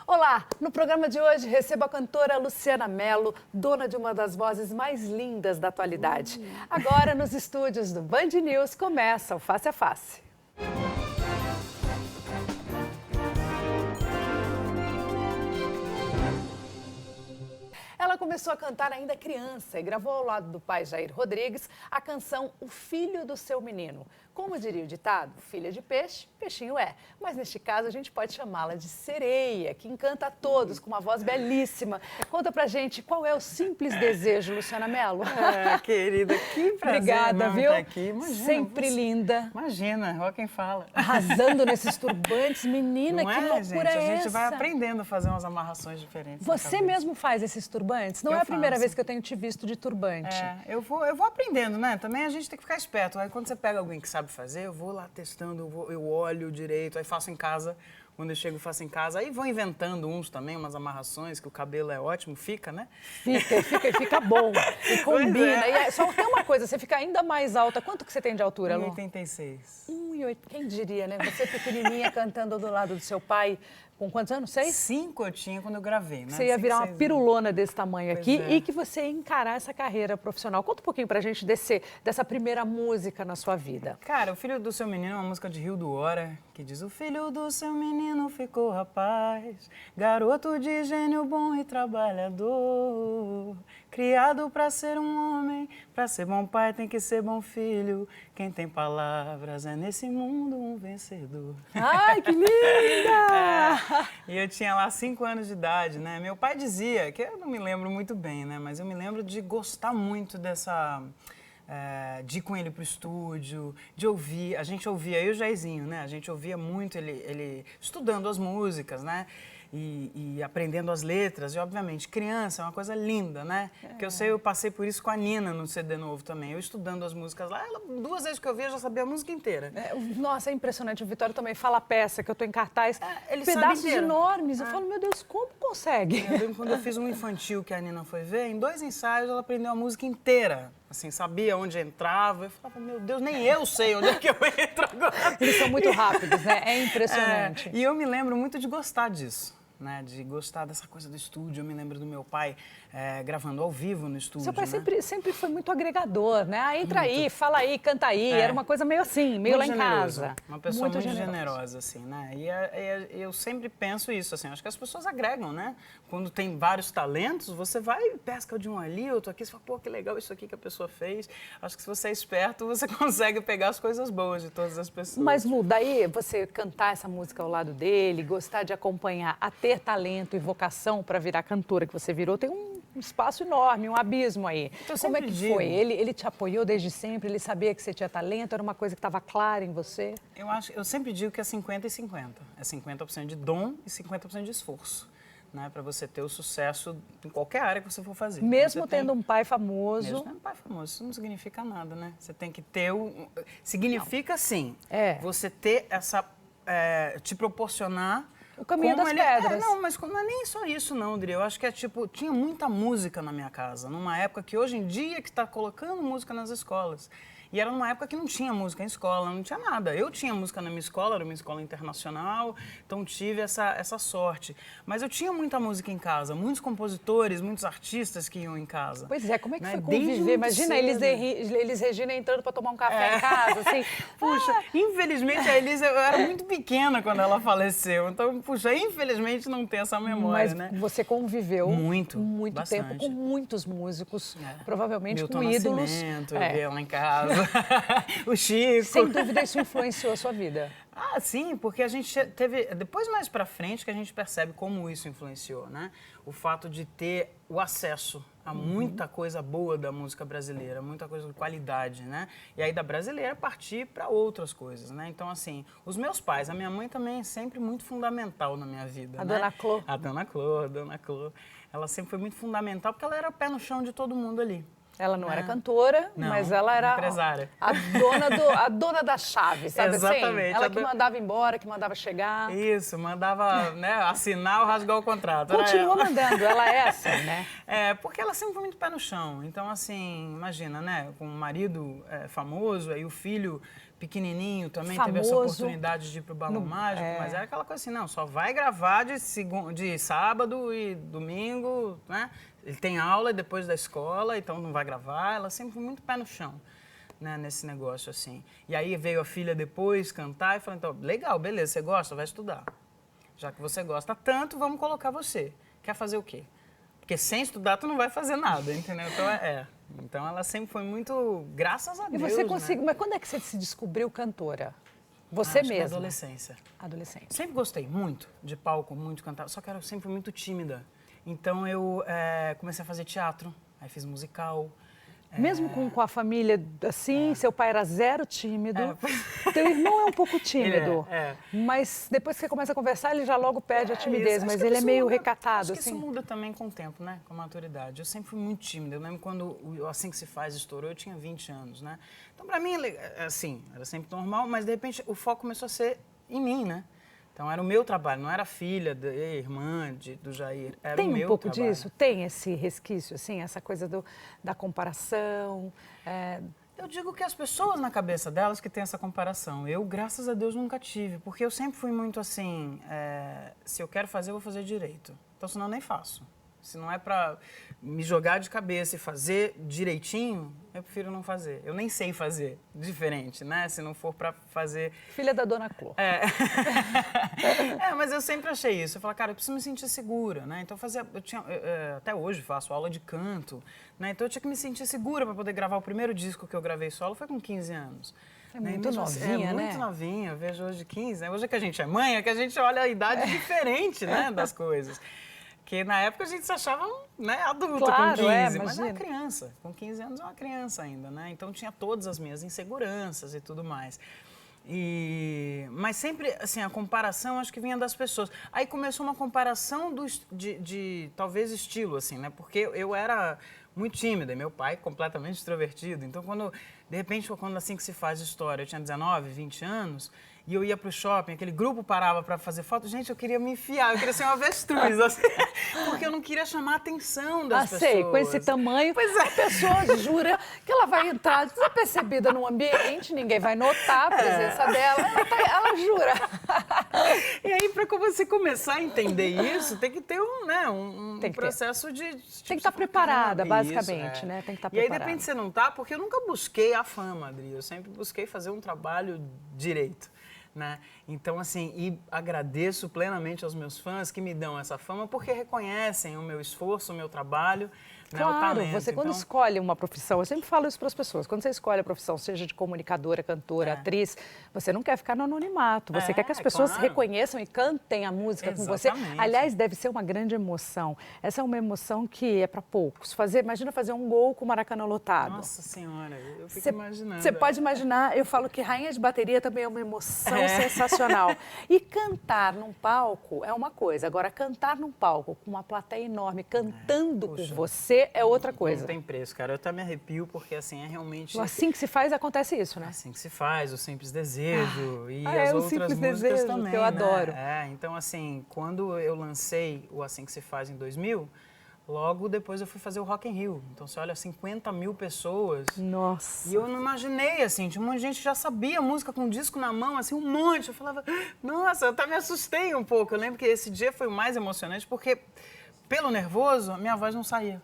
Olá, no programa de hoje recebo a cantora Luciana Mello, dona de uma das vozes mais lindas da atualidade. Agora, nos estúdios do Band News, começa o Face a Face. Ela começou a cantar ainda criança e gravou ao lado do pai Jair Rodrigues a canção O Filho do Seu Menino. Como diria o ditado, filha de peixe, peixinho é. Mas neste caso a gente pode chamá-la de sereia, que encanta a todos com uma voz belíssima. Conta pra gente qual é o simples desejo, Luciana Mello. Querida, que prazer. Obrigada, viu? Estar aqui. Imagina, sempre linda. Imagina, ó quem fala. Arrasando nesses turbantes. Menina, Não que loucura gente? é A gente essa? vai aprendendo a fazer umas amarrações diferentes. Você mesmo faz esses turbantes? Não é a primeira vez que eu tenho te visto de turbante. Eu vou aprendendo, né? Também a gente tem que ficar esperto. Aí quando você pega alguém que sabe fazer, eu vou lá testando, eu olho direito, aí faço em casa. Quando eu chego, faço em casa. Aí vou inventando uns também, umas amarrações, que o cabelo é ótimo, fica, né? Fica bom. E combina. É. E só tem uma coisa, você fica ainda mais alta. Quanto que você tem de altura, Lu? 1,86. 1,80. Quem diria, né? Você pequenininha cantando do lado do seu pai. Com quantos anos? 6? 5 eu tinha quando eu gravei, né? Você ia virar uma pirulona desse tamanho aqui é. e que você ia encarar essa carreira profissional. Conta um pouquinho pra gente dessa primeira música na sua vida. Cara, O Filho do Seu Menino é uma música de Rio do Hora, que diz: o filho do seu menino ficou rapaz, garoto de gênio bom e trabalhador, criado pra ser um homem, pra ser bom pai tem que ser bom filho, quem tem palavras é nesse mundo um vencedor. Ai, que linda! E eu tinha lá 5 anos de idade, né? Meu pai dizia, que eu não me lembro muito bem, né? Mas eu me lembro de gostar muito dessa... de ir com ele pro estúdio, de ouvir. A gente ouvia, eu e o Jairzinho, né? A gente ouvia muito ele estudando as músicas, né? E aprendendo as letras. E, obviamente, criança é uma coisa linda, né? Porque eu passei por isso com a Nina no CD novo também. Eu estudando as músicas lá, 2 vezes que eu via, eu já sabia a música inteira. Nossa, é impressionante. O Vitório também fala peça, que eu tô em cartaz. Ele pedaços sabe inteiro. enormes. Eu falo, meu Deus, como consegue? Eu lembro quando eu fiz um infantil que a Nina foi ver, em 2 ensaios ela aprendeu a música inteira. Assim, sabia onde entrava. Eu falava, meu Deus, nem eu sei onde é que eu entro agora. Eles são muito rápidos, né? É impressionante. E eu me lembro muito de gostar disso. Né, de gostar dessa coisa do estúdio. Eu me lembro do meu pai gravando ao vivo no estúdio. Seu pai né? sempre foi muito agregador, né? Ah, entra aí, fala aí, canta aí. Era uma coisa meio assim, meio lá em casa. Uma pessoa muito generosa, assim, né? E eu sempre penso isso, assim, acho que as pessoas agregam, né? Quando tem vários talentos, você vai e pesca de um ali, outro aqui, você fala, pô, que legal isso aqui que a pessoa fez. Acho que se você é esperto, você consegue pegar as coisas boas de todas as pessoas. Mas, Lu, daí você cantar essa música ao lado dele, gostar de acompanhar, a ter talento e vocação para virar cantora que você virou, tem um espaço enorme, um abismo aí. Como é que foi? Ele te apoiou desde sempre? Ele sabia que você tinha talento? Era uma coisa que estava clara em você? Eu sempre digo que é 50 e 50. É 50% de dom e 50% de esforço. Né, para você ter o sucesso em qualquer área que você for fazer. Mesmo tendo um pai famoso. Mesmo tendo um pai famoso, isso não significa nada, né? Você tem que ter significa sim. Você ter essa... te proporcionar... O caminho das pedras. Não, mas não é nem só isso não, Dri. Eu acho que tinha muita música na minha casa, numa época que hoje em dia que está colocando música nas escolas. E era numa época que não tinha música em escola, não tinha nada. Eu tinha música na minha escola, era uma escola internacional, então tive essa sorte. Mas eu tinha muita música em casa, muitos compositores, muitos artistas que iam em casa. Pois é, como é que foi conviver? Imagina Elis Regina entrando para tomar um café em casa, assim. Puxa, infelizmente a Elis, eu era muito pequena quando ela faleceu, então, puxa, infelizmente não tem essa memória, mas né? Você conviveu muito bastante. tempo com muitos músicos, provavelmente Milton com ídolos. Nascimento, eu via lá em casa. O Chico. Sem dúvida isso influenciou a sua vida. Ah, sim, porque a gente teve, depois mais pra frente que a gente percebe como isso influenciou, né? O fato de ter o acesso a muita coisa boa da música brasileira, muita coisa de qualidade, né? E aí da brasileira partir para outras coisas, né? Então, assim, os meus pais, a minha mãe também é sempre muito fundamental na minha vida, A né? Dona Clô. A Dona Clô. Ela sempre foi muito fundamental porque ela era o pé no chão de todo mundo ali. Ela não era cantora, mas ela era empresária. A dona da chave, sabe? Exatamente. Assim? Ela que mandava embora, que mandava chegar. Isso, mandava, né, assinar ou rasgar o contrato. Continua mandando, ela é assim, né? Porque ela sempre foi muito pé no chão. Então, assim, imagina, né, com um marido famoso, aí o filho pequenininho também, Famoso. teve essa oportunidade de ir pro Balão Mágico, mas era aquela coisa assim, não, só vai gravar de sábado e domingo, né? Ele tem aula depois da escola, então não vai gravar. Ela sempre foi muito pé no chão, né, nesse negócio assim. E aí veio a filha depois cantar e falou, então, legal, beleza, você gosta, vai estudar. Já que você gosta tanto, vamos colocar você. Quer fazer o quê? Porque sem estudar tu não vai fazer nada, entendeu? Então Então ela sempre foi muito, graças a Deus, E você conseguiu, né? mas quando é que você se descobriu cantora? Você Acho que na mesma? adolescência. Adolescente. Sempre gostei muito de palco, muito cantar, só que eu era sempre muito tímida. Então eu comecei a fazer teatro, aí fiz musical. Mesmo com a família assim, seu pai era zero tímido, teu irmão é um pouco tímido, mas depois que você começa a conversar, ele já logo perde a timidez, mas ele é meio recatado, acho que assim. isso muda também com o tempo, né? Com a maturidade. Eu sempre fui muito tímida. Eu lembro quando o Assim Que Se Faz estourou, eu tinha 20 anos, né? Então, pra mim, assim, era sempre normal, mas de repente o foco começou a ser em mim, né? Então, era o meu trabalho, não era filha, irmã do Jair, era Tem o meu um pouco trabalho. disso? Tem esse resquício, assim, essa coisa da comparação? Eu digo que as pessoas na cabeça delas que têm essa comparação. Eu, graças a Deus, nunca tive, porque eu sempre fui muito assim, se eu quero fazer, eu vou fazer direito. Então, senão eu nem faço. Se não é pra me jogar de cabeça e fazer direitinho, eu prefiro não fazer. Eu nem sei fazer diferente, né? Se não for pra fazer... Filha da Dona Clô. Mas eu sempre achei isso. Eu falei, cara, eu preciso me sentir segura, né? Então até hoje faço aula de canto, né? Então eu tinha que me sentir segura para poder gravar o primeiro disco que eu gravei solo, foi com 15 anos. É muito novinha, né? Muito novinha, eu vejo hoje 15, né? Hoje que a gente é mãe, é que a gente olha a idade diferente, né, das coisas. Porque na época a gente se achava, né, adulta claro, com 15, mas imagina. é uma criança. Com 15 anos é uma criança ainda, né? Então tinha todas as minhas inseguranças e tudo mais. Mas sempre, assim, a comparação acho que vinha das pessoas. Aí começou uma comparação de talvez estilo, assim, né? Porque eu era muito tímida e meu pai completamente extrovertido. Então, de repente, quando Assim Que Se Faz história, eu tinha 19, 20 anos, e eu ia pro shopping, aquele grupo parava para fazer foto. Gente, eu queria me enfiar, eu queria ser uma avestruz, assim, porque eu não queria chamar a atenção das pessoas. Sei, com esse tamanho, a pessoa jura que ela vai entrar desapercebida num ambiente, ninguém vai notar a presença dela, ela jura. E aí, para você começar a entender isso, tem que ter um processo de... Tipo, tem que estar preparada, basicamente, né? Tem que estar preparada. E aí, de repente, você não tá, porque eu nunca busquei a fama, Adri. Eu sempre busquei fazer um trabalho direito. Né? Então, assim, e agradeço plenamente aos meus fãs que me dão essa fama porque reconhecem o meu esforço, o meu trabalho, claro, né, o talento. Você quando escolhe uma profissão, eu sempre falo isso para as pessoas, quando você escolhe a profissão, seja de comunicadora, cantora, atriz, você não quer ficar no anonimato, você quer que as pessoas reconheçam e cantem a música com você. Aliás, deve ser uma grande emoção. Essa é uma emoção que é para poucos. Imagina fazer um gol com o Maracanã lotado. Nossa Senhora, eu fico imaginando. Você pode imaginar, eu falo que rainha de bateria também é uma emoção sensacional. E cantar num palco é uma coisa, agora cantar num palco com uma plateia enorme cantando por você é outra coisa. Não tem preço, cara. Eu até me arrepio porque, assim, é realmente... Assim que se faz, acontece isso, né? Assim que se faz, o Simples Desejo e as o outras Simples músicas Desejo, também, que eu né? adoro. Então, assim, quando eu lancei o Assim Que Se Faz em 2000, logo depois eu fui fazer o Rock in Rio. Então, você olha, 50 mil pessoas. Nossa. E eu não imaginei, assim, tinha um monte de gente que já sabia a música com o disco na mão, assim, um monte. Eu falava, nossa, eu até me assustei um pouco. Eu lembro que esse dia foi o mais emocionante porque, pelo nervoso, a minha voz não saía.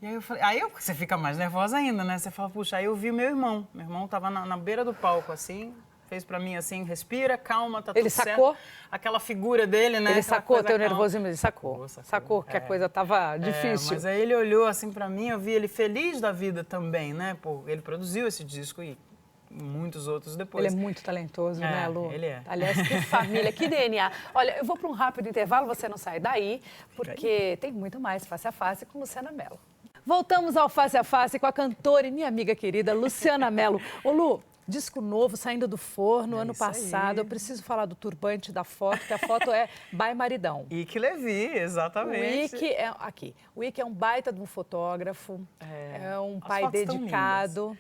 E aí eu falei, você fica mais nervosa ainda, né? Você fala, puxa, aí eu vi o meu irmão. Meu irmão estava na beira do palco, assim, fez pra mim assim, respira, calma, tá tudo certo. Ele sacou? Aquela figura dele, né? Ele sacou teu nervosismo, ele sacou. Sacou que a coisa tava difícil. Mas aí ele olhou assim pra mim, eu vi ele feliz da vida também, né? Ele produziu esse disco e muitos outros depois. Ele é muito talentoso, né, Lu? Ele é. Aliás, que família, que DNA. Olha, eu vou para um rápido intervalo, você não sai daí, porque tem muito mais Face a Face com Luciana Mello. Voltamos ao Face a Face com a cantora e minha amiga querida Luciana Mello. Ô, Lu, disco novo saindo do forno, ano passado. Eu preciso falar do turbante da foto, que a foto é by Maridão. Ike Levi, exatamente. O Ike é um baita de um fotógrafo, é um pai dedicado.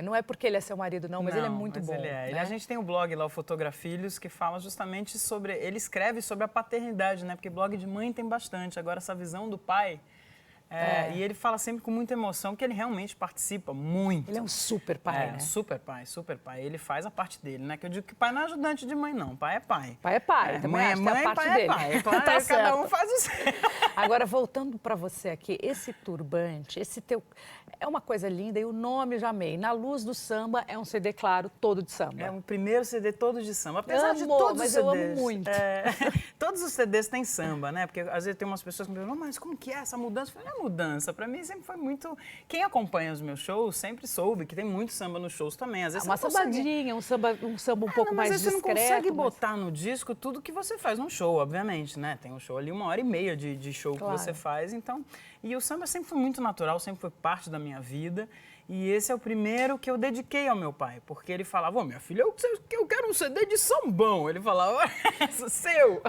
Não é porque ele é seu marido, não, mas ele é muito bom. Ele é. Né? A gente tem um blog lá, o Fotografilhos, que fala justamente sobre... Ele escreve sobre a paternidade, né? Porque blog de mãe tem bastante. Agora, essa visão do pai... E ele fala sempre com muita emoção que ele realmente participa muito. Ele é um super pai, né? Super pai, super pai. Ele faz a parte dele, né? Que eu digo que pai não é ajudante de mãe, não. Pai é pai. Pai é pai, também mãe é acho, mãe, tem a parte pai dele. é pai. Claro, Tá cada certo. um faz o seu. Agora, voltando para você aqui, esse turbante, esse teu... É uma coisa linda e o nome já amei. Na Luz do Samba é um CD, claro, todo de samba. É o primeiro CD todo de samba. Apesar de Amo, todos mas os CDs. eu amo muito. Todos os CDs têm samba, né? Porque às vezes tem umas pessoas que me perguntam, mas como que é essa mudança? Eu falei, não é mudança. Pra mim sempre foi muito... Quem acompanha os meus shows sempre soube que tem muito samba nos shows também. Às vezes Uma você não consegue... sambadinha, um samba um pouco mas mais você discreto. não consegue mas- botar no disco tudo que você faz num show, obviamente, né? Tem um show ali, 1h30 de show Claro. que você faz, então... E o samba sempre foi muito natural, sempre foi parte da minha vida. E esse é o primeiro que eu dediquei ao meu pai, porque ele falava, minha filha, eu quero um CD de sambão. Ele falava, seu.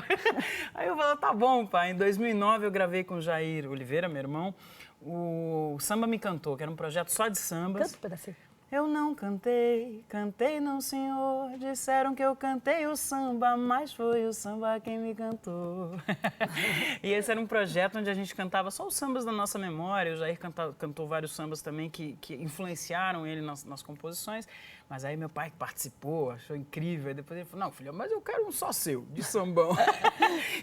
Aí eu falava, tá bom, pai. Em 2009 eu gravei com o Jair Oliveira, meu irmão, o Samba Me Cantou, que era um projeto só de sambas. Canta um pedacinho. Eu não cantei, cantei não, senhor. Disseram que eu cantei o samba, mas foi o samba quem me cantou. E esse era um projeto onde a gente cantava só os sambas da nossa memória. O Jair cantou vários sambas também que influenciaram ele nas composições. Mas aí meu pai participou, achou incrível. Aí depois ele falou, não, filha, mas eu quero um só seu, de sambão.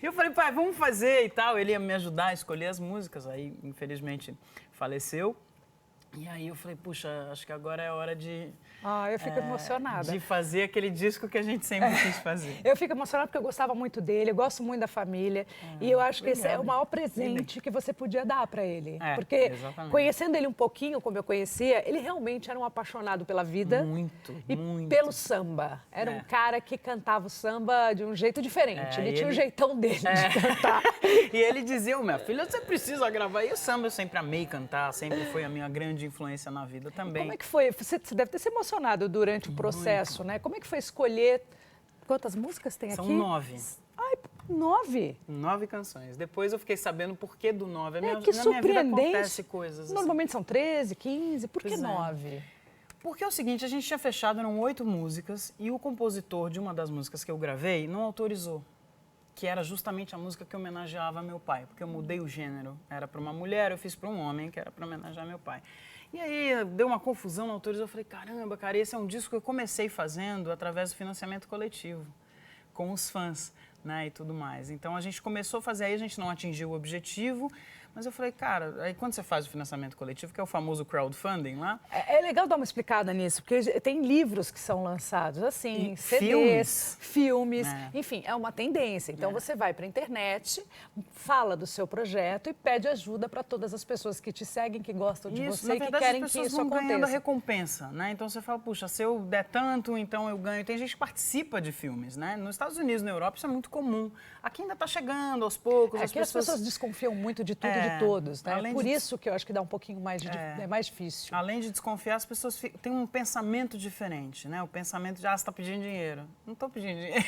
E eu falei, pai, vamos fazer e tal. Ele ia me ajudar a escolher as músicas. Aí, infelizmente, faleceu. E aí eu falei, puxa, acho que agora é a hora de... Eu fico emocionada. De fazer aquele disco que a gente sempre quis fazer. Eu fico emocionada porque eu gostava muito dele, eu gosto muito da família. E eu acho que esse é o maior presente que você podia dar para ele. Porque exatamente. conhecendo ele um pouquinho, como eu conhecia, ele realmente era um apaixonado pela vida. Muito, e muito. pelo samba. Era um cara que cantava o samba de um jeito diferente. Ele tinha um jeitão dele de cantar. E ele dizia, minha filha, você precisa gravar. E o samba eu sempre amei cantar, sempre foi a minha grande influência na vida também. Como é que foi? Você deve ter se emocionado durante o processo, né? Como é que foi escolher... Quantas músicas tem São aqui? 9. Ai, 9? 9 canções. Depois eu fiquei sabendo por que do 9. Que Na minha vida surpreendente. acontece coisas assim. Normalmente são 13, 15, por que Pois é. 9? Porque é o seguinte, a gente tinha fechado, eram 8 músicas, e o compositor de uma das músicas que eu gravei não autorizou, que era justamente a música que homenageava meu pai, porque eu mudei o gênero. Era para uma mulher, eu fiz para um homem, que era para homenagear meu pai. E aí deu uma confusão na autorizou, eu falei, caramba, cara, esse é um disco que eu comecei fazendo através do financiamento coletivo, com os fãs, né, e tudo mais. Então a gente começou a fazer, aí a gente não atingiu o objetivo, mas eu falei, cara, aí quando você faz o financiamento coletivo, que é o famoso crowdfunding lá... É legal dar uma explicada nisso, porque tem livros que são lançados, assim, E CDs, filmes, É. enfim, é uma tendência. Então você vai para a internet, fala do seu projeto e pede ajuda para todas as pessoas que te seguem, que gostam de Isso, você na e que verdade, querem as que pessoas isso vão ganhando a aconteça. recompensa, né? Então você fala, puxa, se eu der tanto, então eu ganho. Tem gente que participa de filmes, né? Nos Estados Unidos, na Europa, isso é muito comum. Aqui ainda está chegando aos poucos. Aqui as pessoas desconfiam muito de tudo e de todos, né? Por isso que eu acho que dá um pouquinho mais é mais difícil. Além de desconfiar, as pessoas têm um pensamento diferente, né? O pensamento de, você está pedindo dinheiro. Não estou pedindo dinheiro.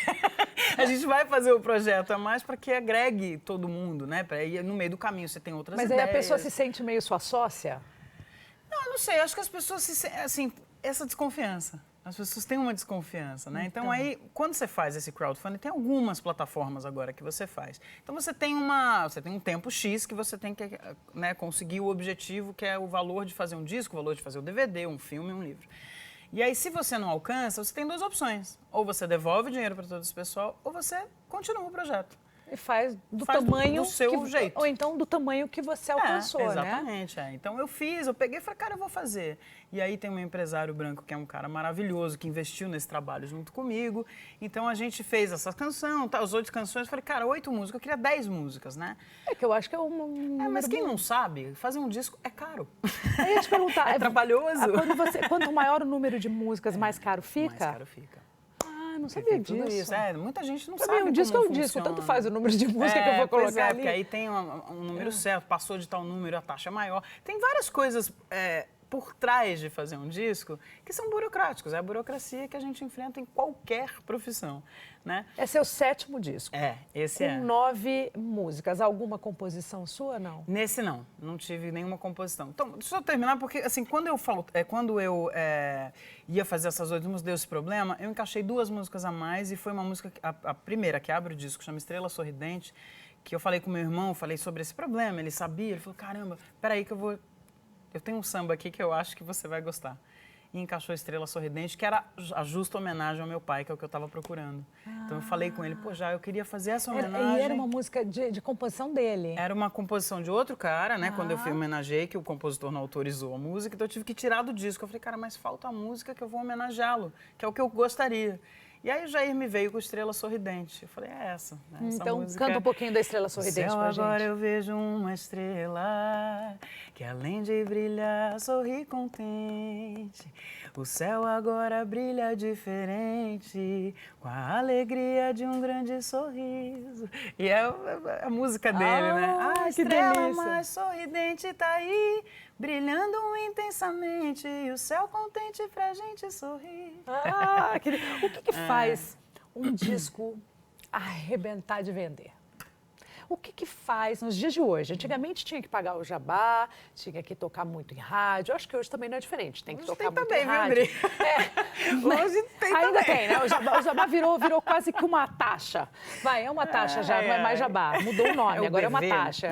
A gente vai fazer o projeto a mais para que agregue todo mundo, né? Para ir no meio do caminho você tem outras Mas ideias. aí a pessoa se sente meio sua sócia? Não, não sei. Acho que as pessoas assim, essa desconfiança. As pessoas têm uma desconfiança, né? Então aí, quando você faz esse crowdfunding, tem algumas plataformas agora que você faz. Então você tem um tempo X que você tem que, né, conseguir o objetivo, que é o valor de fazer um disco, o valor de fazer um DVD, um filme, um livro. E aí, se você não alcança, você tem 2 opções. Ou você devolve o dinheiro para todo esse pessoal, ou você continua o projeto. E faz do Faz tamanho do seu jeito. Ou então do tamanho que você alcançou, né? Exatamente. Então eu peguei e falei, cara, eu vou fazer. E aí tem um empresário branco que é um cara maravilhoso, que investiu nesse trabalho junto comigo. Então a gente fez essa canção, as 8 canções. Eu falei, cara, 8 músicas, eu queria 10 músicas, né? É que eu acho que é um Mas quem não sabe, fazer um disco é caro. Eu ia te perguntar. É trabalhoso. Quanto maior o número de músicas, mais caro fica? Mais caro fica. Ah, não sabia Tudo disso. isso. Muita gente não Pra sabe mim, um disco é como um disco, funciona. tanto faz o número de música que eu vou Pois colocar ali. porque aí tem um número certo, passou de tal número, a taxa é maior. Tem várias coisas por trás de fazer um disco que são burocráticos. É a burocracia que a gente enfrenta em qualquer profissão, né? É seu 7º disco. Esse com 9 músicas. Alguma composição sua, não? Nesse não tive nenhuma composição. Então, deixa eu terminar, porque assim, quando eu ia fazer essas 8 músicas, deu esse problema, eu encaixei 2 músicas a mais e foi uma música, a primeira que abre o disco, chama Estrela Sorridente, que eu falei com meu irmão, falei sobre esse problema, ele sabia, ele falou, caramba, peraí que eu tenho um samba aqui que eu acho que você vai gostar. E encaixou Estrela Sorridente, que era a justa homenagem ao meu pai, que é o que eu estava procurando. Então eu falei com ele, pô, já eu queria fazer essa homenagem. E era uma música de composição dele? Era uma composição de outro cara, né? Quando eu fui homenageei, que o compositor não autorizou a música, então eu tive que tirar do disco. Eu falei, cara, mas falta a música que eu vou homenageá-lo, que é o que eu gostaria. E aí o Jair me veio com Estrela Sorridente. Eu falei, é essa. Né? Essa Então música... canta um pouquinho da Estrela Sorridente pra gente. Agora eu vejo uma estrela que além de brilhar, sorri contente. O céu agora brilha diferente, com a alegria de um grande sorriso. E é a música dele, né? A estrela mais sorridente tá aí, brilhando intensamente, e o céu contente pra gente sorrir. O que faz um disco arrebentar de vender? O que faz nos dias de hoje? Antigamente tinha que pagar o jabá, tinha que tocar muito em rádio. Eu acho que hoje também não é diferente, tem que Hoje tocar tem muito também, em rádio. Hoje tem Ainda também. tem, né? O jabá virou quase que uma taxa. É uma taxa já, não é mais jabá. Mudou o nome, agora é uma BV, taxa.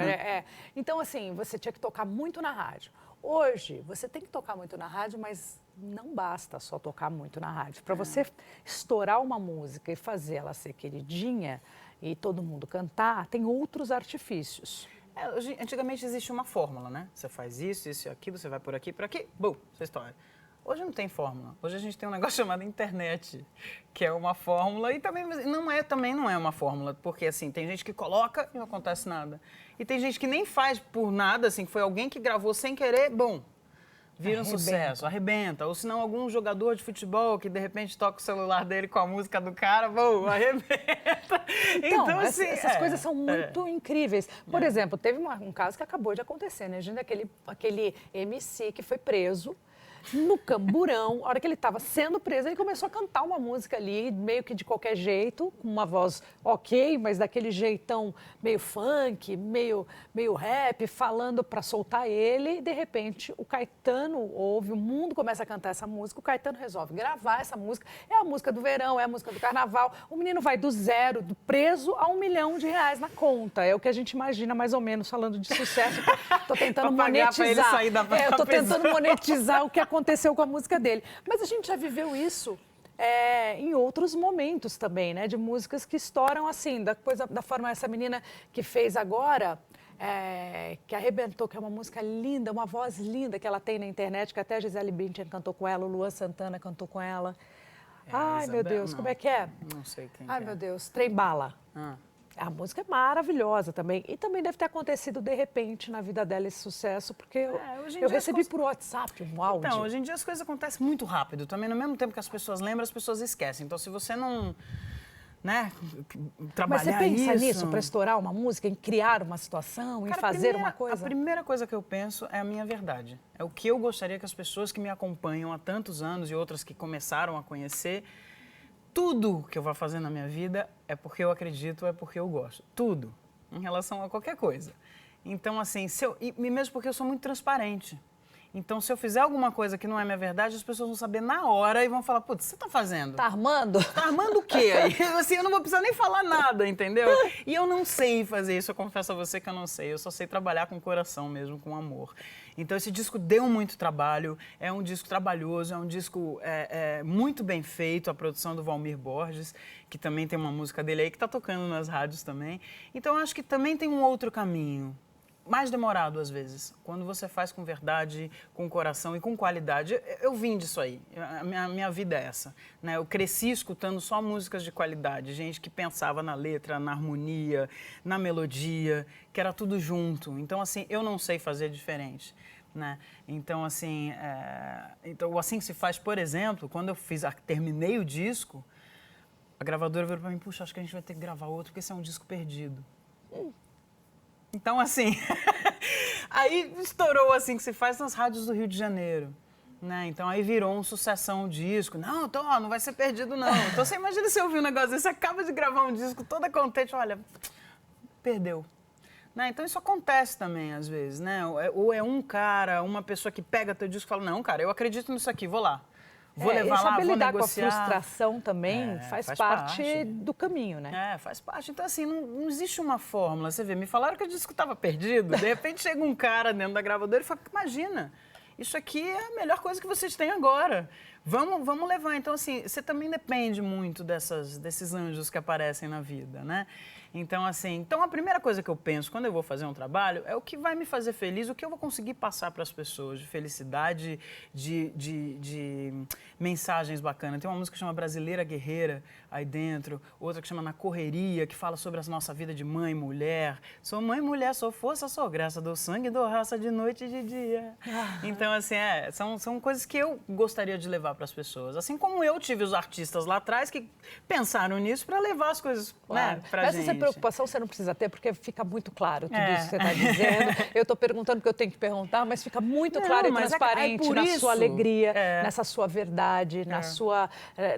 Então, assim, você tinha que tocar muito na rádio. Hoje, você tem que tocar muito na rádio, mas não basta só tocar muito na rádio. Para você estourar uma música e fazer ela ser queridinha e todo mundo cantar, tem outros artifícios. Antigamente existia uma fórmula, né? Você faz isso, isso e aquilo, você vai por aqui, bum, sua história. Hoje não tem fórmula. Hoje a gente tem um negócio chamado internet, que é uma fórmula e também não é uma fórmula, porque assim, tem gente que coloca e não acontece nada. E tem gente que nem faz por nada, assim, foi alguém que gravou sem querer, bom, vira um sucesso, arrebenta. Ou se não, algum jogador de futebol que de repente toca o celular dele com a música do cara, bom, arrebenta. Então assim, essas coisas são muito incríveis. Por exemplo, teve um caso que acabou de acontecer, né? A gente, aquele MC que foi preso no Camburão. A hora que ele estava sendo preso, ele começou a cantar uma música ali, meio que de qualquer jeito, com uma voz ok, mas daquele jeitão meio funk, meio rap, falando para soltar ele. E, de repente, o Caetano ouve, o mundo começa a cantar essa música, o Caetano resolve gravar essa música. É a música do verão, é a música do carnaval. O menino vai do zero, do preso, a R$1 milhão na conta. É o que a gente imagina, mais ou menos, falando de sucesso. Estou tentando monetizar. Ele sair da eu estou tentando monetizar o que aconteceu com a música dele. Mas a gente já viveu isso em outros momentos também, né? De músicas que estouram assim, da forma essa menina que fez agora, que arrebentou, que é uma música linda, uma voz linda que ela tem na internet, que até a Gisele Bündchen cantou com ela, o Luan Santana cantou com ela. Ai, meu Deus, como é que é? Não sei quem Ai, meu Deus, Trem Bala. A música é maravilhosa também. E também deve ter acontecido, de repente, na vida dela esse sucesso, porque eu recebi por WhatsApp um áudio. Então, hoje em dia as coisas acontecem muito rápido. Também, no mesmo tempo que as pessoas lembram, as pessoas esquecem. Então, se você não, né, trabalhar isso... Mas você pensa nisso para estourar uma música, em criar uma situação, em fazer uma coisa? A primeira coisa que eu penso é a minha verdade. É o que eu gostaria que as pessoas que me acompanham há tantos anos e outras que começaram a conhecer... Tudo que eu vou fazer na minha vida é porque eu acredito, é porque eu gosto. Tudo, em relação a qualquer coisa. Então, assim, e mesmo porque eu sou muito transparente. Então, se eu fizer alguma coisa que não é minha verdade, as pessoas vão saber na hora e vão falar, putz, você tá fazendo? Tá armando? Tá armando o quê aí? Assim, eu não vou precisar nem falar nada, entendeu? E eu não sei fazer isso, eu confesso a você que eu não sei. Eu só sei trabalhar com o coração mesmo, com amor. Então, esse disco deu muito trabalho, é um disco trabalhoso, é um disco muito bem feito, a produção do Valmir Borges, que também tem uma música dele aí que tá tocando nas rádios também. Então, eu acho que também tem um outro caminho. Mais demorado, às vezes. Quando você faz com verdade, com coração e com qualidade. Eu vim disso aí. A minha vida é essa. Né? Eu cresci escutando só músicas de qualidade. Gente que pensava na letra, na harmonia, na melodia, que era tudo junto. Então, assim, eu não sei fazer diferente. Né? Então, assim, o Assim Que Se Faz, por exemplo, quando eu terminei o disco, a gravadora virou para mim, puxa, acho que a gente vai ter que gravar outro, porque esse é um disco perdido. Então, assim, aí estourou Assim Que Se Faz nas rádios do Rio de Janeiro, né? Então, aí virou um sucessão disco. Não, não vai ser perdido, não. Então, você imagina se eu ouvir um negócio desse, você acaba de gravar um disco toda contente, olha, perdeu. Né? Então, isso acontece também, às vezes, né? Ou é um cara, uma pessoa que pega teu disco e fala, não, cara, eu acredito nisso aqui, vou lá. vou levar lá, saber vou lidar negociar. com a frustração também faz parte do caminho, né? Faz parte. Então, assim, não existe uma fórmula. Você vê, me falaram que eu disse que estava perdido. De repente chega um cara dentro da gravadora e fala, imagina, isso aqui é a melhor coisa que vocês têm agora. Vamos levar. Então, assim, você também depende muito desses anjos que aparecem na vida, né? Então, assim, a primeira coisa que eu penso quando eu vou fazer um trabalho é o que vai me fazer feliz, o que eu vou conseguir passar para as pessoas, de felicidade, de mensagens bacanas. Tem uma música que chama Brasileira Guerreira aí dentro, outra que chama Na Correria, que fala sobre a nossa vida de mãe e mulher. Sou mãe e mulher, sou força, sou graça, dou sangue, dou raça de noite e de dia. Então, assim, são coisas que eu gostaria de levar para as pessoas. Assim como eu tive os artistas lá atrás que pensaram nisso para levar as coisas, né, pra gente. Essa preocupação você não precisa ter, porque fica muito claro tudo isso que você está dizendo. Eu estou perguntando porque eu tenho que perguntar, mas fica muito claro e transparente na sua alegria, nessa sua verdade, na sua,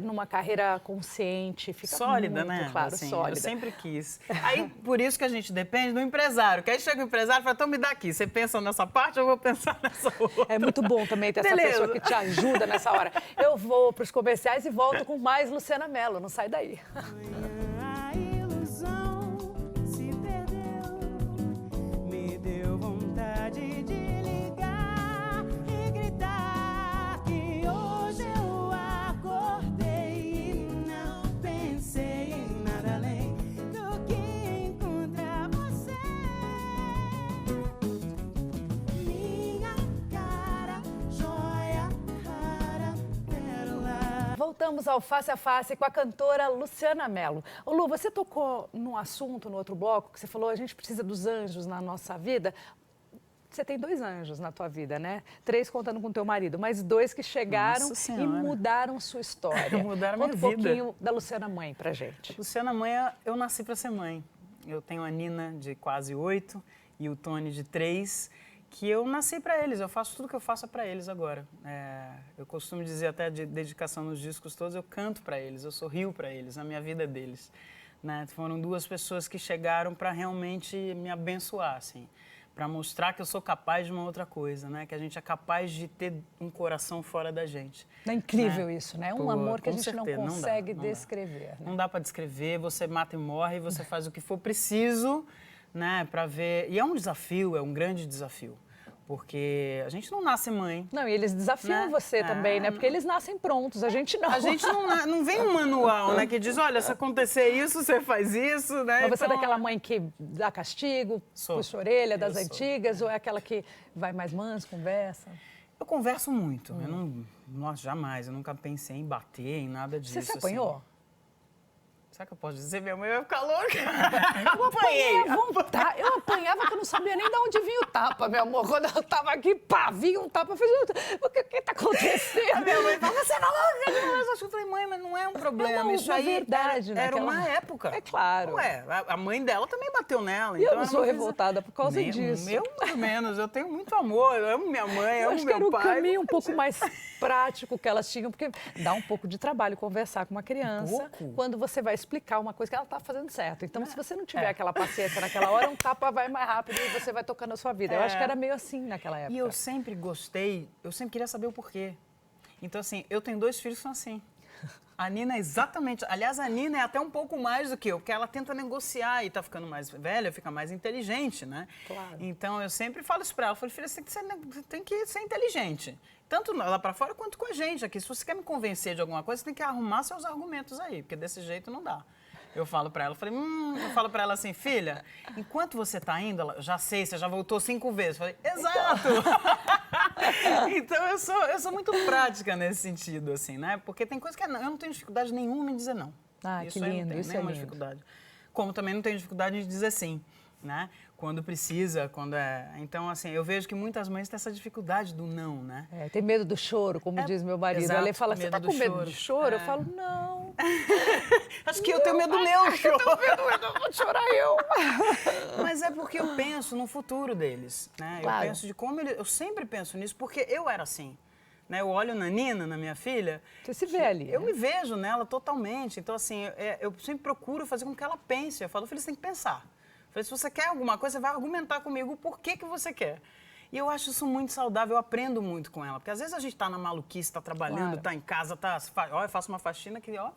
numa carreira consciente. Fica sólida, muito né? claro, Assim, sólida. Eu sempre quis. Aí, por isso que a gente depende do empresário. Que aí chega o empresário e fala, então me dá aqui. Você pensa nessa parte, eu vou pensar nessa outra. É muito bom também ter essa pessoa que te ajuda nessa hora. Eu vou para os comerciais e volto com mais Luciana Mello. Não sai daí. Voltamos ao Face a Face com a cantora Luciana Mello. Ô Lu, você tocou num assunto no outro bloco que você falou, a gente precisa dos anjos na nossa vida. Você tem 2 anjos na tua vida, né? 3 contando com teu marido, mas 2 que chegaram e mudaram sua história. Mudaram a minha vida. Conta um pouquinho da Luciana Mãe pra gente. Luciana Mãe, eu nasci para ser mãe. Eu tenho a Nina, de quase 8, e o Tony, de 3, que eu nasci para eles. Eu faço tudo que eu faço para eles agora. Eu costumo dizer até de dedicação nos discos todos, eu canto para eles, eu sorrio para eles, a minha vida é deles. Né? Foram 2 pessoas que chegaram para realmente me abençoar, assim, para mostrar que eu sou capaz de uma outra coisa, né? Que a gente é capaz de ter um coração fora da gente. É incrível isso, né? Um amor que a gente certeza, não consegue não descrever. Né? Não dá para descrever, você mata e morre, você faz o que for preciso, né? Para ver. E é um desafio, é um grande desafio. Porque a gente não nasce mãe. Não, e eles desafiam você também, né? Porque eles nascem prontos, a gente não. A gente não vem um manual, né? Que diz, olha, se acontecer isso, você faz isso, né? Mas você é daquela mãe que dá castigo, puxa a orelha das antigas, ou é aquela que vai mais manso, conversa? Eu converso muito. Eu nossa, jamais. Eu nunca pensei em bater, em nada disso. Você se apanhou? Assim. Será que eu posso dizer? Minha mãe vai ficar louca. Eu apanhei à vontade. Eu apanhava que eu não sabia nem de onde vinha o tapa, meu amor. Quando eu tava aqui, pá, vinha um tapa. Eu falei, o que tá acontecendo? A minha mãe falou, você não louca. Eu falei, mãe, mas não é um problema. Isso aí verdade, era uma época. É claro. Ué, a mãe dela também bateu nela. E então eu não sou revoltada por causa disso. Eu, pelo menos. Eu tenho muito amor. Eu amo minha mãe, eu amo meu pai. Acho que era o caminho um pouco mais prático que elas tinham, porque dá um pouco de trabalho conversar com uma criança quando você vai explicar uma coisa que ela está fazendo certo. Então, se você não tiver aquela paciência naquela hora, um tapa vai mais rápido e você vai tocando a sua vida. Eu acho que era meio assim naquela época. E eu sempre gostei, eu sempre queria saber o porquê. Então, assim, eu tenho 2 filhos que são assim. A Nina é exatamente... Aliás, a Nina é até um pouco mais do que eu, porque ela tenta negociar e tá ficando mais velha, fica mais inteligente, né? Claro. Então, eu sempre falo isso pra ela. Eu falo, filha, você tem que ser inteligente. Tanto lá pra fora quanto com a gente aqui. Se você quer me convencer de alguma coisa, você tem que arrumar seus argumentos aí, porque desse jeito não dá. Eu falo pra ela, eu falo pra ela assim, filha, enquanto você tá indo, ela, já sei, você já voltou 5 vezes. Eu falei, exato! Então eu sou muito prática nesse sentido, assim, né? Porque tem coisa que eu não tenho dificuldade nenhuma em dizer não. Ah, isso que lindo, eu não tenho isso nenhuma é lindo. dificuldade. Como também não tenho dificuldade de dizer sim, né? Quando precisa, quando é... Então, assim, eu vejo que muitas mães têm essa dificuldade do não, né? Tem medo do choro, como diz meu marido. Exato, Ele fala, você tá com medo do choro? Eu falo, não. Acho que eu tenho medo do meu choro. Eu vou chorar eu. Mas é porque eu penso no futuro deles, né? Claro. Eu penso de como eu sempre penso nisso, porque eu era assim. Né? Eu olho na Nina, na minha filha. Você se vê ali. Eu me vejo nela totalmente. Então, assim, eu sempre procuro fazer com que ela pense. Eu falo, filha, você tem que pensar. Eu falei, se você quer alguma coisa, você vai argumentar comigo o porquê que você quer. E eu acho isso muito saudável, eu aprendo muito com ela. Porque às vezes a gente tá na maluquice, tá trabalhando, Claro. tá em casa, ó, eu faço uma faxina que, ó...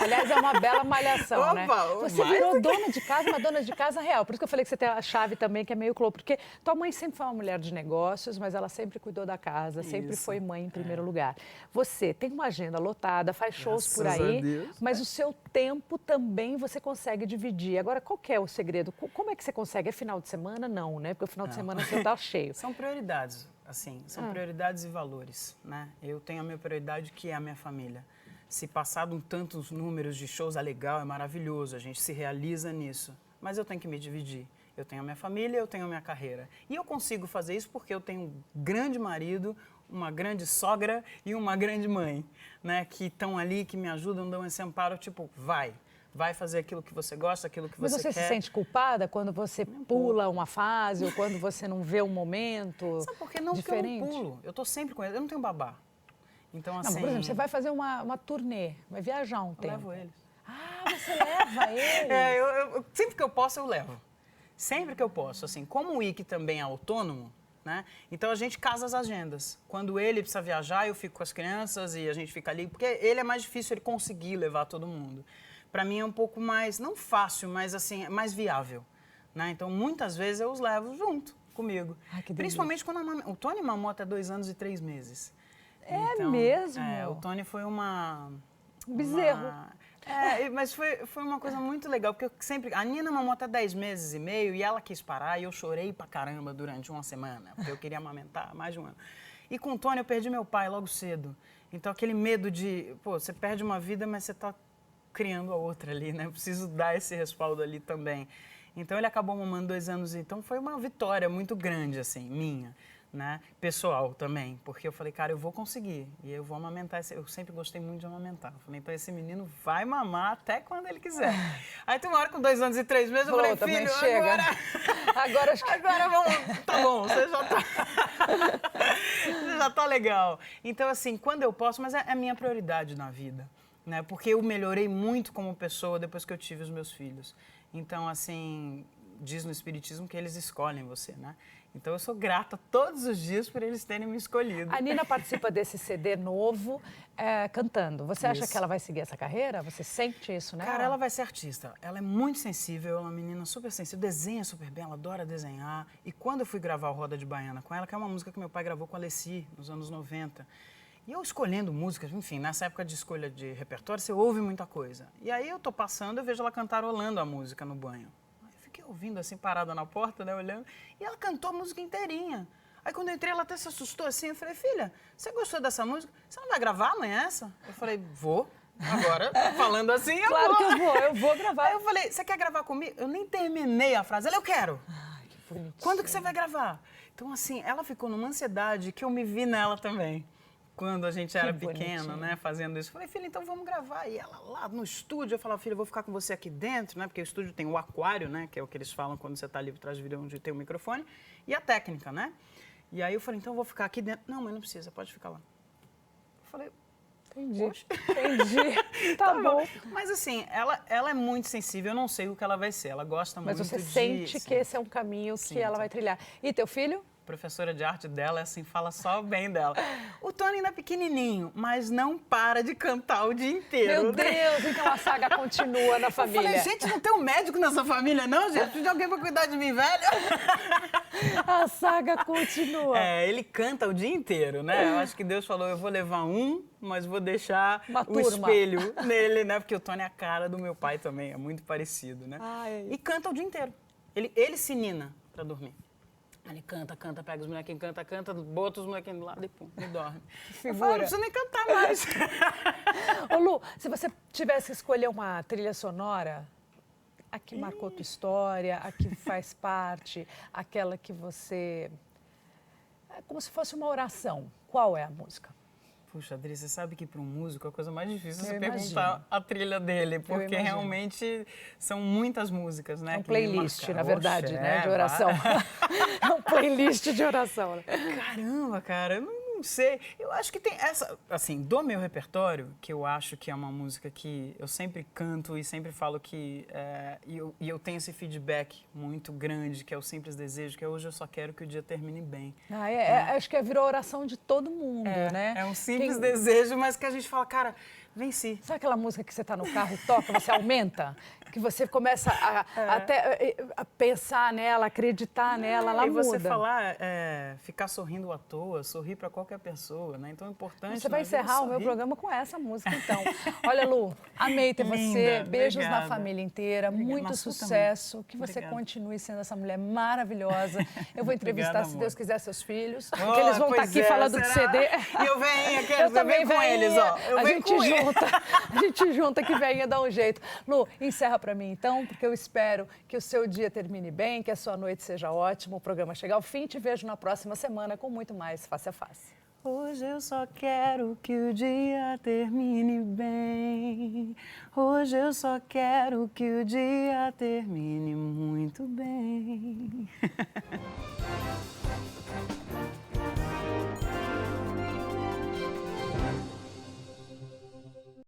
Aliás, é uma bela malhação, Opa, né? opa, Você mais virou do que- dona de casa, uma dona de casa real. Por isso que eu falei que você tem a chave também, que é meio louco. Porque tua mãe sempre foi uma mulher de negócios, mas ela sempre cuidou da casa, sempre Isso, foi mãe em primeiro lugar. Você tem uma agenda lotada, faz shows por Graças a aí, Deus. mas o seu tempo também você consegue dividir. Agora, qual que é o segredo? Como é que você consegue? É final de semana? Não, né? Porque o final de semana você tá cheio. São prioridades, assim, são prioridades e valores, né? Eu tenho a minha prioridade, que é a minha família. Se passar de tantos números de shows é legal, é maravilhoso, a gente se realiza nisso. Mas eu tenho que me dividir. Eu tenho a minha família, eu tenho a minha carreira. E eu consigo fazer isso porque eu tenho um grande marido, uma grande sogra e uma grande mãe, né? Que estão ali, que me ajudam, dão esse amparo, tipo, vai fazer aquilo que você gosta, aquilo que Mas você você quer. se sente culpada quando você pula uma fase ou quando você não vê um momento Sabe por que não? Porque eu diferente? não pulo. Eu tô sempre com eles. Eu não tenho babá. Então, Não, assim... mas, por exemplo, você vai fazer uma turnê, vai viajar um Eu tempo. levo eles. Ah, você leva eles? Sempre que eu posso, eu levo. Sempre que eu posso. Assim, como o Ike também é autônomo, né? Então a gente casa as agendas. Quando ele precisa viajar, eu fico com as crianças e a gente fica ali. Porque ele é mais difícil ele conseguir levar todo mundo. Para mim é um pouco mais, não fácil, mas assim, mais viável. Né? Então muitas vezes eu os levo junto comigo. Ai, que delícia. Principalmente quando o Tony mamou até 2 anos e 3 meses. É mesmo? O Tony foi Um bezerro. mas foi uma coisa muito legal, porque a Nina mamou até 10 meses e meio e ela quis parar e eu chorei pra caramba durante uma semana, porque eu queria amamentar mais de um ano. E com o Tony eu perdi meu pai logo cedo. Então aquele medo de, você perde uma vida, mas você tá criando a outra ali, né? Eu preciso dar esse respaldo ali também. Então ele acabou mamando 2 anos, então foi uma vitória muito grande, assim, minha. Né? Pessoal também, porque eu falei, cara, eu vou conseguir e eu vou amamentar. Eu sempre gostei muito de amamentar. Eu falei, então esse menino vai mamar até quando ele quiser. Aí tem uma hora com 2 anos e 3 meses, eu falei, também filho, chega. agora vamos, tá bom, você já tá legal. Então assim, quando eu posso, mas é a minha prioridade na vida, né? Porque eu melhorei muito como pessoa depois que eu tive os meus filhos. Então assim, diz no Espiritismo que eles escolhem você, né? Então eu sou grata todos os dias por eles terem me escolhido. A Nina participa desse CD novo cantando. Você acha Isso. que ela vai seguir essa carreira? Você sente isso, né? Cara, ela vai ser artista. Ela é muito sensível, ela é uma menina super sensível, desenha super bem, ela adora desenhar. E quando eu fui gravar o Roda de Baiana com ela, que é uma música que meu pai gravou com a Alessi, nos anos 90. E eu escolhendo músicas, enfim, nessa época de escolha de repertório, você ouve muita coisa. E aí eu tô passando, eu vejo ela cantarolando a música no banho. Fiquei ouvindo assim, parada na porta, né, olhando, e ela cantou a música inteirinha. Aí quando eu entrei, ela até se assustou assim, eu falei, filha, você gostou dessa música? Você não vai gravar amanhã essa? Eu falei, vou. Agora, falando assim, eu Claro vou. que eu vou gravar. Aí eu falei, você quer gravar comigo? Eu nem terminei a frase, ela, eu quero. Ai, que bonitinho. Quando que você vai gravar? Então assim, ela ficou numa ansiedade que eu me vi nela também. Quando a gente era pequeno, né, fazendo isso. Falei, filha, então vamos gravar. E ela lá no estúdio, eu falava, filha, eu vou ficar com você aqui dentro, né? Porque o estúdio tem o aquário, né? Que é o que eles falam quando você está ali por trás do vídeo, onde tem o microfone. E a técnica, né? E aí eu falei, então eu vou ficar aqui dentro. Não, mas não precisa, pode ficar lá. Eu falei, Entendi. poxa. Entendi. Tá bom. Mas assim, ela é muito sensível, eu não sei o que ela vai ser. Ela gosta Mas muito de... você sente que esse é um caminho que ela vai trilhar. E teu filho? Professora de arte dela, assim, fala só bem dela. O Tony ainda é pequenininho, mas não para de cantar o dia inteiro. Meu Deus, então a saga continua na família. Eu falei, gente, não tem um médico nessa família, não, gente? Precisa de alguém pra cuidar de mim, velho. A saga continua. Ele canta o dia inteiro, né? Eu acho que Deus falou, eu vou levar mas vou deixar Uma o turma. espelho nele, né? Porque o Tony é a cara do meu pai também, é muito parecido, né? Ai. E canta o dia inteiro. Ele se nina pra dormir. Ele canta, pega os molequinhos, canta, bota os molequinhos do lado e pum, e dorme. Eu falo, não precisa nem cantar mais. Ô Lu, se você tivesse que escolher uma trilha sonora, a que marcou tua história, a que faz parte, aquela que você... É como se fosse uma oração. Qual é a música? Puxa, Adri, você sabe que para um músico a coisa mais difícil é Eu você imagino. perguntar a trilha dele, porque imagino. realmente são muitas músicas, né? É um que me playlist, marcaram. na verdade, Oxe, né, de oração. É um playlist de oração. Né? Caramba, cara, eu não não sei. Eu acho que tem essa, assim, do meu repertório, que eu acho que é uma música que eu sempre canto e sempre falo que... e eu tenho esse feedback muito grande, que é o Simples Desejo, que é Hoje Eu Só Quero Que o Dia Termine Bem. Acho que virou a oração de todo mundo, né? É um simples desejo, mas que a gente fala, cara, venci. Sabe aquela música que você está no carro e toca, você aumenta? Que você começa até a pensar nela, acreditar nela, ela muda. E você falar, ficar sorrindo à toa, sorrir para qualquer pessoa, né? Então é importante. Você vai encerrar o meu programa com essa música, então. Olha, Lu, amei ter você. Beijos na família inteira. Muito sucesso. Que você continue sendo essa mulher maravilhosa. Eu vou entrevistar, se Deus quiser, seus filhos. Que eles vão estar aqui falando de CD. E eu venho, eu também com eles, ó. A gente junta que venha dar um jeito. Lu, encerra pra mim, então, porque eu espero que o seu dia termine bem, que a sua noite seja ótima, o programa chegue ao fim. Te vejo na próxima semana com muito mais Face a Face. Hoje eu só quero que o dia termine bem. Hoje eu só quero que o dia termine muito